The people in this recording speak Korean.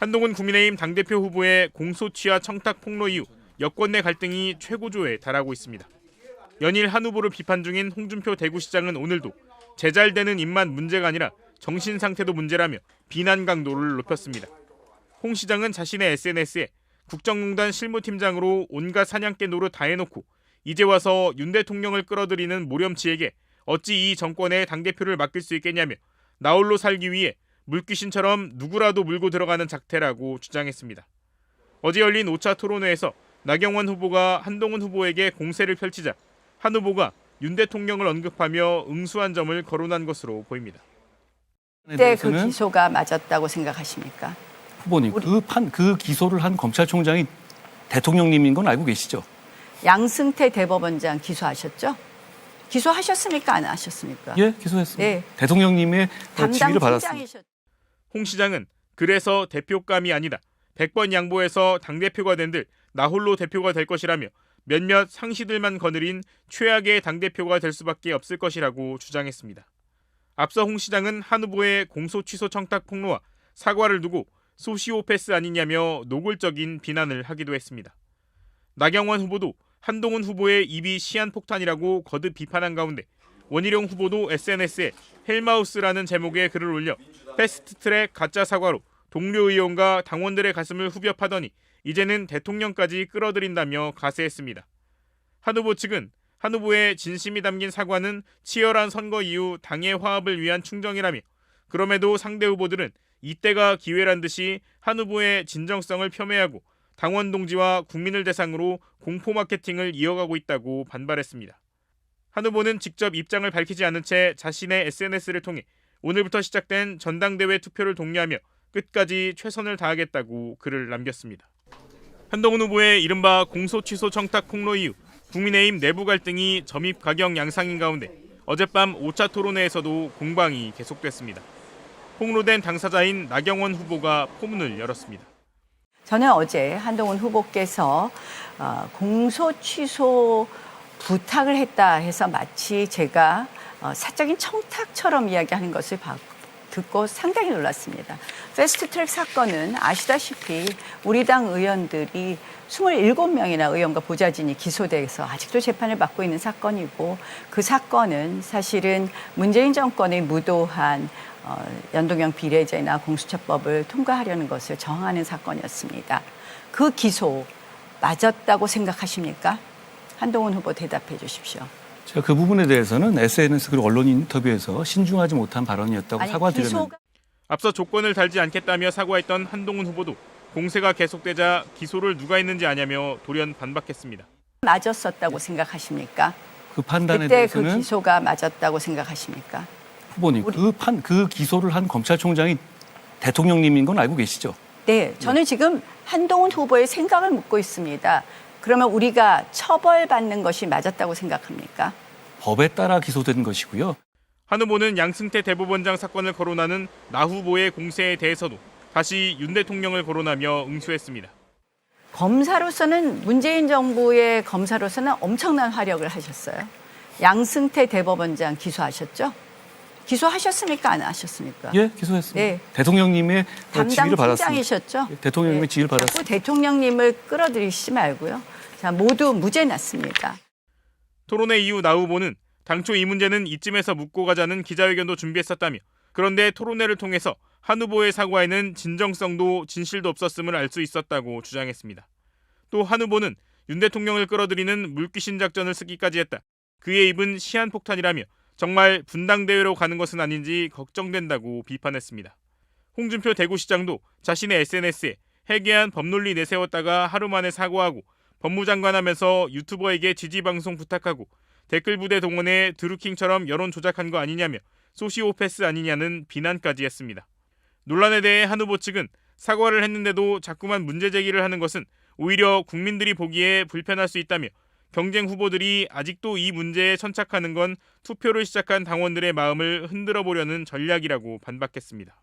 한동훈 국민의힘 당대표 후보의 공소취하 청탁 폭로 이후 여권 내 갈등이 최고조에 달하고 있습니다. 연일 한 후보를 비판 중인 홍준표 대구시장은 오늘도 제잘되는 입만 문제가 아니라 정신 상태도 문제라며 비난 강도를 높였습니다. 홍 시장은 자신의 SNS에 국정농단 실무팀장으로 온갖 사냥개 노릇 다 해놓고 이제 와서 윤 대통령을 끌어들이는 모렴치에게 어찌 이 정권의 당대표를 맡길 수 있겠냐며 나홀로 살기 위해 물귀신처럼 누구라도 물고 들어가는 작태라고 주장했습니다. 어제 열린 5차 토론회에서 나경원 후보가 한동훈 후보에게 공세를 펼치자 한 후보가 윤 대통령을 언급하며 응수한 점을 거론한 것으로 보입니다. 그때 그 기소가 맞았다고 생각하십니까? 후보님, 그 기소를 한 검찰총장이 대통령님인 건 알고 계시죠? 양승태 대법원장 기소하셨죠? 기소하셨습니까? 안 하셨습니까? 예, 기소했습니다. 네. 대통령님의 지위를 받았습니다. 홍 시장은 그래서 대표감이 아니다. 100번 양보해서 당대표가 된 들 나홀로 대표가 될 것이라며 몇몇 상시들만 거느린 최악의 당대표가 될 수밖에 없을 것이라고 주장했습니다. 앞서 홍 시장은 한 후보의 공소 취소 청탁 폭로와 사과를 두고 소시오패스 아니냐며 노골적인 비난을 하기도 했습니다. 나경원 후보도 한동훈 후보의 입이 시한폭탄이라고 거듭 비판한 가운데 원희룡 후보도 SNS에 헬마우스라는 제목의 글을 올려 패스트트랙 가짜 사과로 동료 의원과 당원들의 가슴을 후벼 파더니 이제는 대통령까지 끌어들인다며 가세했습니다. 한 후보 측은 한 후보의 진심이 담긴 사과는 치열한 선거 이후 당의 화합을 위한 충정이라며 그럼에도 상대 후보들은 이때가 기회란 듯이 한 후보의 진정성을 폄훼하고 당원 동지와 국민을 대상으로 공포 마케팅을 이어가고 있다고 반발했습니다. 한 후보는 직접 입장을 밝히지 않은 채 자신의 SNS를 통해 오늘부터 시작된 전당대회 투표를 독려하며 끝까지 최선을 다하겠다고 글을 남겼습니다. 한동훈 후보의 이른바 공소취소 청탁 폭로 이후 국민의힘 내부 갈등이 점입가경 양상인 가운데 어젯밤 5차 토론회에서도 공방이 계속됐습니다. 폭로된 당사자인 나경원 후보가 포문을 열었습니다. 저는 어제 한동훈 후보께서 공소 취소 부탁을 했다 해서 마치 제가 사적인 청탁처럼 이야기하는 것을 듣고 상당히 놀랐습니다. 패스트트랙 사건은 아시다시피 우리 당 의원들이 27명이나 의원과 보좌진이 기소돼서 아직도 재판을 받고 있는 사건이고 그 사건은 사실은 문재인 정권의 무도한 연동형 비례제나 공수처법을 통과하려는 것을 저항하는 사건이었습니다. 그 기소 맞았다고 생각하십니까? 한동훈 후보 대답해 주십시오. 제가 그 부분에 대해서는 SNS 그리고 언론 인터뷰에서 신중하지 못한 발언이었다고 사과드렸는데 앞서 조건을 달지 않겠다며 사과했던 한동훈 후보도 공세가 계속되자 기소를 누가 했는지 아냐며 돌연 반박했습니다. 맞았었다고 생각하십니까? 그 판단에 그때 대해서는 그 기소가 맞았다고 생각하십니까? 후보님, 그 기소를 한 검찰총장이 대통령님인 건 알고 계시죠? 네, 저는 지금 한동훈 후보의 생각을 묻고 있습니다. 그러면 우리가 처벌받는 것이 맞았다고 생각합니까? 법에 따라 기소된 것이고요. 한 후보는 양승태 대법원장 사건을 거론하는 나 후보의 공세에 대해서도 다시 윤 대통령을 거론하며 응수했습니다. 검사로서는 문재인 정부의 검사로서는 엄청난 활약을 하셨어요. 양승태 대법원장 기소하셨죠? 기소하셨습니까? 안 하셨습니까? 예, 기소했습니다. 네. 대통령님의 지위를 받았습니다. 담당팀장이셨죠? 대통령님의 지위를 받았습니다. 자꾸 대통령님을 끌어들이시지 말고요. 자, 모두 무죄 났습니다. 토론회 이후 나 후보는 당초 이 문제는 이쯤에서 묻고 가자는 기자회견도 준비했었다며 그런데 토론회를 통해서 한 후보의 사과에는 진정성도 진실도 없었음을 알 수 있었다고 주장했습니다. 또 한 후보는 윤 대통령을 끌어들이는 물귀신 작전을 쓰기까지 했다. 그의 입은 시한폭탄이라며 정말 분당대회로 가는 것은 아닌지 걱정된다고 비판했습니다. 홍준표 대구시장도 자신의 SNS에 해괴한 법논리 내세웠다가 하루 만에 사과하고 법무장관 하면서 유튜버에게 지지방송 부탁하고 댓글 부대 동원해 드루킹처럼 여론 조작한 거 아니냐며 소시오패스 아니냐는 비난까지 했습니다. 논란에 대해 한 후보 측은 사과를 했는데도 자꾸만 문제 제기를 하는 것은 오히려 국민들이 보기에 불편할 수 있다며 경쟁 후보들이 아직도 이 문제에 천착하는 건 투표를 시작한 당원들의 마음을 흔들어 보려는 전략이라고 반박했습니다.